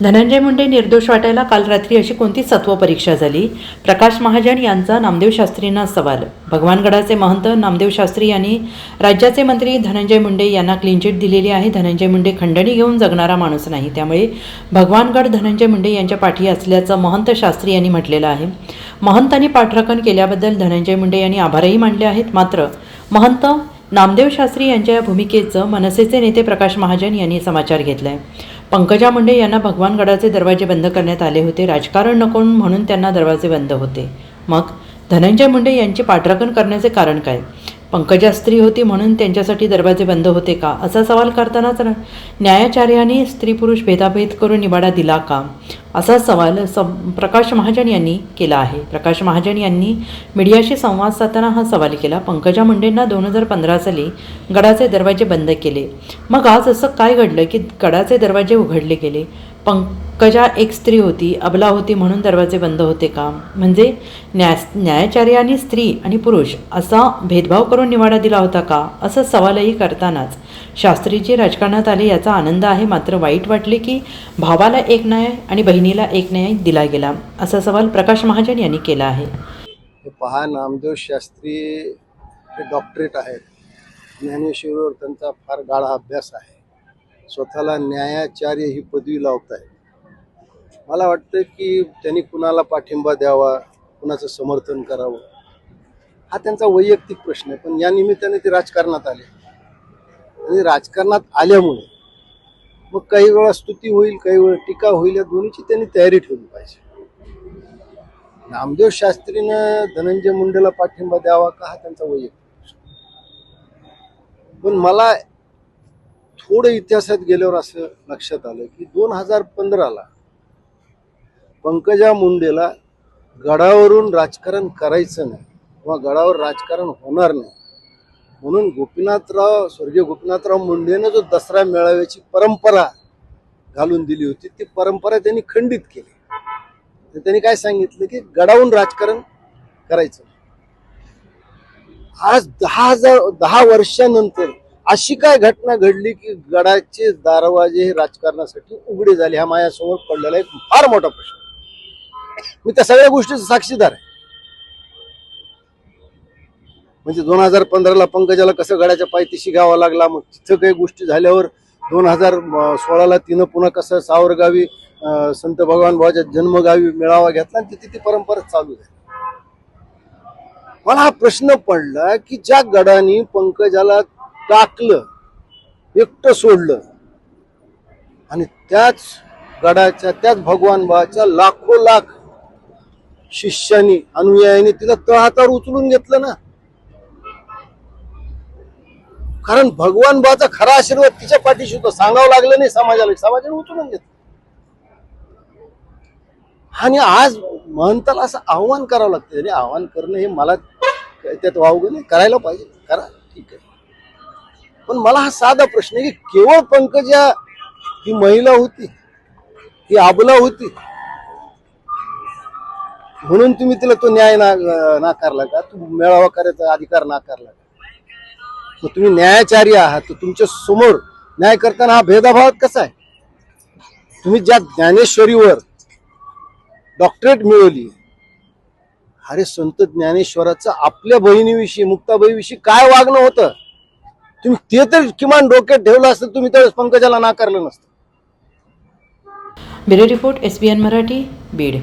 धनंजय मुंडे निर्दोष वाटायला काल रात्री अशी कोणती सत्व परीक्षा झाली? प्रकाश महाजन यांचा नामदेव शास्त्रींना सवाल. भगवानगडाचे महंत नामदेव शास्त्री यांनी राज्याचे मंत्री धनंजय मुंडे यांना क्लीन चिट दिलेली आहे. धनंजय मुंडे खंडणी घेऊन जगणारा माणूस नाही, त्यामुळे भगवानगड धनंजय मुंडे यांच्या पाठी असल्याचं महंत शास्त्री यांनी म्हटलेलं आहे. महंतांनी पाठराखण केल्याबद्दल धनंजय मुंडे यांनी आभारही मानले आहेत. मात्र महंत नामदेव शास्त्री यांच्या या भूमिकेचं मनसेचे नेते प्रकाश महाजन यांनी समाचार घेतलाय. पंकजा मुंडे यांना भगवानगडाचे दरवाजे बंद करण्यात आले होते. राजकारण नको म्हणून त्यांना दरवाजे बंद होते. मग धनंजय मुंडे यांची पाठराखण करण्याचे कारण काय? पंकजा स्त्री होती म्हणून त्यांच्यासाठी दरवाजे बंद होते का, असा सवाल करतानाच न्यायाचार्यांनी स्त्री पुरुष भेदाभेद करून निवाडा दिला का, असा सवाल प्रकाश महाजन यांनी केला आहे. प्रकाश महाजन यांनी मीडियाशी संवाद साधताना हा सवाल केला. पंकजा मुंडेंना 2015 साली गडाचे दरवाजे बंद केले. मग आज असं काय घडलं की गडाचे दरवाजे उघडले गेले? पंकजा एक स्त्री होती, अबला होती म्हणून दरवाजे बंद होते का? म्हणजे न्यायाचार्यांनी स्त्री आणि पुरुष असा भेदभाव करून निवाडा दिला होता का, असा सवालही करतानाच शास्त्रीजी राजकारणात आले याचा आनंद आहे, मात्र वाईट वाटले की भावाला एक न्याय आणि बहिणीला एक न्याय दिला गेला, असा सवाल प्रकाश महाजन यांनी केला आहे. पहा, नामदेव शास्त्री हे डॉक्टरेट आहेत. ज्ञानेश्वरीवर त्यांचा फार गाढा अभ्यास आहे. स्वतःला न्यायाचार्य ही पदवी लावत आहेत. मला वाटतं की त्यांनी कुणाला पाठिंबा द्यावा, कुणाचं समर्थन करावं, हा त्यांचा वैयक्तिक प्रश्न आहे. पण या निमित्ताने ते राजकारणात आले आणि राजकारणात आल्यामुळे मग काही वेळा स्तुती होईल, काही वेळा टीका होईल, या दोन्हीची त्यांनी तयारी ठेवली पाहिजे. नामदेव शास्त्रीनं धनंजय मुंडेला पाठिंबा द्यावा का, हा त्यांचा वैयक्तिक प्रश्न. पण मला थोडं इतिहासात गेल्यावर असं लक्षात आलं की 2015ला पंकजा मुंडेला गडावरून राजकारण करायचं नाही किंवा गडावर राजकारण होणार नाही म्हणून स्वर्गीय गोपीनाथराव मुंडेनं जो दसरा मेळाव्याची परंपरा घालून दिली होती, ती परंपरा त्यांनी खंडित केली. तर त्यांनी काय सांगितलं की गडावरून राजकारण करायचं. आज 10 वर्षानंतर अशी काय घटना घडली की गडाचे दरवाजे हे राजकारणासाठी उघडे झाले? हा माझ्यासमोर पडलेला एक फार मोठा प्रश्न. मी त्या सगळ्या गोष्टीचा साक्षीदार आहे. म्हणजे 2015ला पंकजाला कसं गडाच्या पायथ्याशी गावा लागला, मग तिथं काही गोष्टी झाल्यावर 2016ला तिनं पुन्हा कसं सावरगावी संत भगवान भावाच्या जन्मगावी मेळावा घेतला आणि तिथे ती परंपरा चालू आहे. मला हा प्रश्न पडला की ज्या गडाने पंकजाला टाकलं, एकटं सोडलं आणि त्याच गडाच्या, त्याच भगवान बाबाच्या लाखो लाख शिष्यांनी, अनुयायांनी तिला तळहातावर उचलून घेतलं ना. कारण भगवान बाबाचा खरा आशीर्वाद तिच्या पाठीशी होता. सांगावं लागलं नाही समाजाला, समाजाने उचलून घेतलं. आणि आज महंताला असं आव्हान करावं लागतं. आणि आव्हान करणं हे मला त्यात वावगं नाही, करायला पाहिजे, करा, ठीक आहे. पण मला हा साधा प्रश्न आहे की केवळ पंकजा ही महिला होती, ही अबला होती म्हणून तुम्ही तिला तो न्याय नाकारला का? तू मेळावा करायचा अधिकार नाकारला का? मग तुम्ही न्यायाचार्य आहात, तर तुमच्या समोर न्याय करताना हा भेदाभाव कसा आहे? तुम्ही ज्या ज्ञानेश्वरीवर डॉक्टरेट मिळवली, अरे संत ज्ञानेश्वराचं आपल्या बहिणीविषयी, मुक्ताबाईविषयी काय वागणं होतं? तुम्ही ते तर किमान डोक्यात ठेवलं असतं, तुम्ही तर पंकजाला नाकारलं नसतं. Bureau report, SBN Marathi, Beed.